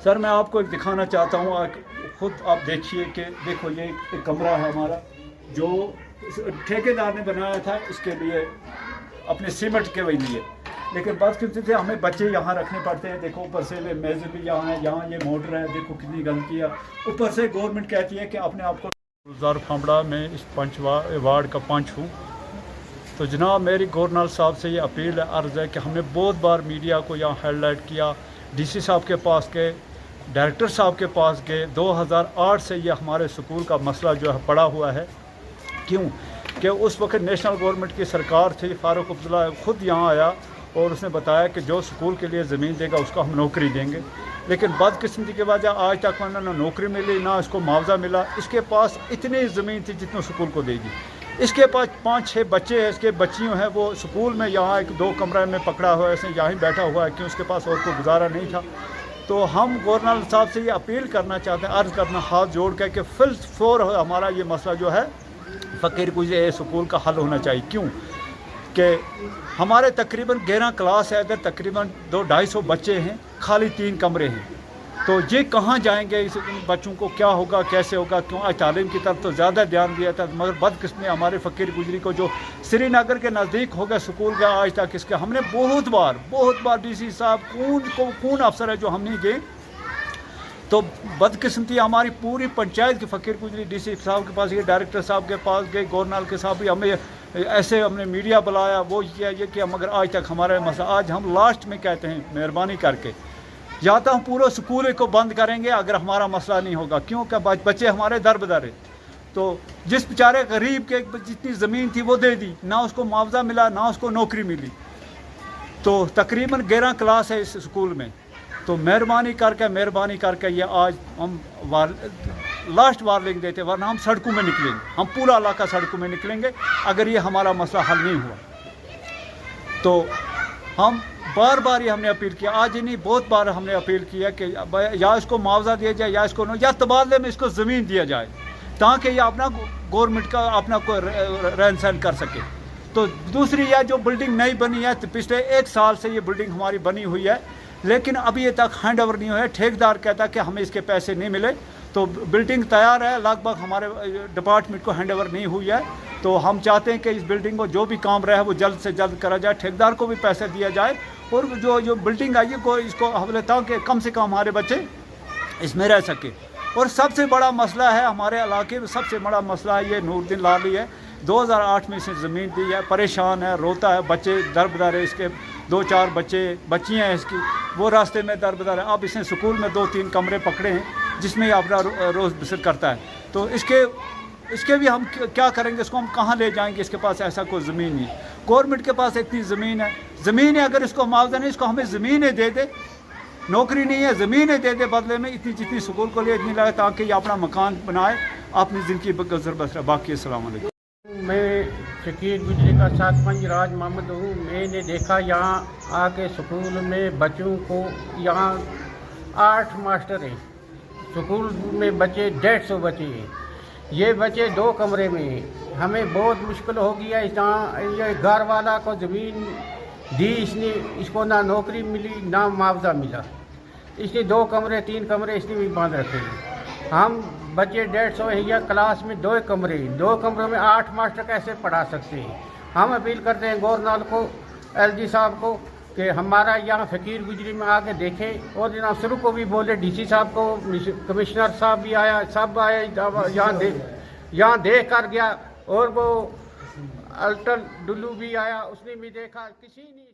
Sir मैं आपको एक दिखाना चाहता हूँ, खुद आप देखिए कि देखो ये एक कमरा है हमारा जो ठेकेदार ने बनाया था इसके लिए अपने सीमेंट के लिए, लेकिन बदकिस्मती से हमें बच्चे यहाँ रखने पड़ते हैं। देखो ऊपर से मेज़ भी यहाँ है, यहाँ ये मोटर है, देखो कितनी गंदगी है। ऊपर से गवर्नमेंट कहती है कि अपने आप को गुलजार फामड़ा में इस वार्ड का पंच हूँ। तो जनाब मेरी गवर्नर साहब से ये अपील है, अर्ज़ है कि हमने बहुत बार मीडिया को यहाँ हाईलाइट किया, डीसी साहब के पास गए, डायरेक्टर साहब के पास गए। 2008 से ये हमारे स्कूल का मसला जो है पड़ा हुआ है। क्यों कि उस वक्त नेशनल गवर्नमेंट की सरकार थी, फारूक अब्दुल्ला खुद यहाँ आया और उसने बताया कि जो स्कूल के लिए ज़मीन देगा उसको हम नौकरी देंगे, लेकिन बदकिस्मती की वजह आज तक ना नौकरी मिली ना इसको मुआवजा मिला। इसके पास इतनी ज़मीन थी जितनी स्कूल को देगी। इसके पास 5-6 बच्चे हैं, इसके बच्चियों हैं, वो स्कूल में यहाँ 1-2 कमरे में पकड़ा हुआ है, ऐसे यहाँ बैठा हुआ है, क्यों उसके पास और कोई गुजारा नहीं था। तो हम गवर्नर साहब से ये अपील करना चाहते हैं, अर्ज़ करना हाथ जोड़ कर कि फिल फौर हमारा ये मसला जो है फ़कीर गुजरे स्कूल का हल होना चाहिए। क्यों कि हमारे तकरीबन 11 क्लास है, इधर तकरीबन 200-250 बच्चे हैं, खाली 3 कमरे हैं। तो ये कहाँ जाएंगे, इस बच्चों को क्या होगा, कैसे होगा? क्यों आज तालीम की तरफ तो ज़्यादा ध्यान दिया था, मगर बदकिस्मती हमारे फ़कीर गुजरी को जो श्रीनगर के नज़दीक हो गया स्कूल का, आज तक इसके हमने बहुत बार डीसी साहब कौन अफसर है जो हम नहीं गए। तो बदकिस्मती हमारी पूरी पंचायत की फ़कीर गुजरी डीसी साहब के पास गए, डायरेक्टर साहब के पास गए, गवर्नर के साहब भी हमें ऐसे हमने मीडिया बुलाया, वो ये किया, मगर आज तक हमारे मसला। आज हम लास्ट में कहते हैं मेहरबानी करके या तो हम पूरा स्कूल को बंद करेंगे अगर हमारा मसला नहीं होगा, क्योंकि बच्चे हमारे दर बदर हैं। तो जिस बेचारे गरीब के जितनी ज़मीन थी वो दे दी, ना उसको मुआवजा मिला ना उसको नौकरी मिली। तो तकरीबन 11 क्लास है इस स्कूल में। तो मेहरबानी करके ये आज हम लास्ट वार्निंग देते, वरना हम सड़कों में निकलेंगे, हम पूरा इलाका सड़कों में निकलेंगे अगर ये हमारा मसला हल नहीं हुआ। तो हम बार ये हमने अपील किया, आज ही नहीं बहुत बार हमने अपील किया कि या इसको मुआवजा दिया जाए या इसको या तबादले में इसको ज़मीन दिया जाए, ताकि ये अपना गवर्नमेंट का अपना कोई रहन सहन कर सके। तो दूसरी यह जो बिल्डिंग नई बनी है, तो पिछले 1 साल से ये बिल्डिंग हमारी बनी हुई है, लेकिन अभी ये तक हैंड ओवर नहीं हुआ है। ठेकेदार कहता है कि हमें इसके पैसे नहीं मिले। तो बिल्डिंग तैयार है, लगभग हमारे डिपार्टमेंट को हैंड ओवर नहीं हुई है। तो हम चाहते हैं कि इस बिल्डिंग को जो भी काम रहा है वो जल्द से जल्द करा जाए, ठेकेदार को भी पैसे दिया जाए, और जो बिल्डिंग आई है को इसको हवाले ताकि कम से कम हमारे बच्चे इसमें रह सके। और सबसे बड़ा मसला है हमारे इलाके में, सबसे बड़ा मसला है ये नूरुद्दीन लाली है। 2008 में इसने ज़मीन दी है, परेशान है, रोता है, बच्चे दर बदर है, इसके 2-4 बच्चियाँ हैं इसकी, वो रास्ते में दर बदर है। अब इसने स्कूल में 2-3 कमरे पकड़े हैं जिसमें अपना रोज़ बसर करता है। तो इसके भी हम क्या करेंगे, इसको हम कहाँ ले जाएंगे? इसके पास ऐसा कोई ज़मीन नहीं। गवर्नमेंट के पास इतनी ज़मीन है, अगर इसको मुआवजा नहीं, इसको हमें ज़मीनें दे दे, नौकरी नहीं है, ज़मीनें दे दे बदले में, इतनी जितनी स्कूल को लिए इतनी लगे, ताकि ये अपना मकान बनाए, अपनी ज़िंदगी गुजर बसर। बाकी अस्सलाम वालेकुम। मैं फ़कीर गुजरी का सरपंच राज मोहम्मद हूँ। मैंने देखा यहाँ आके स्कूल में बच्चों को, यहाँ 8 मास्टर हैं स्कूल में, बच्चे 150 बच्चे हैं। ये बच्चे 2 कमरे में हैं। हमें बहुत मुश्किल हो गया। यहाँ ये घर वाला को ज़मीन दी इसने, इसको ना नौकरी मिली ना मुआवजा मिला। इसने 2 कमरे 3 कमरे इसने भी बांध रखे हैं। हम बच्चे 150 है, या क्लास में 2 कमरे, 2 कमरों में 8 मास्टर कैसे पढ़ा सकते हैं? हम अपील करते हैं गवर्नर को, LG साहब को, कि हमारा यहाँ फ़कीर गुजरी में आके देखें। और जनाब शुरू को भी बोले, डीसी साहब को, कमिश्नर साहब भी आया, सब आए यहाँ देख कर गया। और वो अल्टर डुल्लू भी आया, उसने भी देखा, किसी ने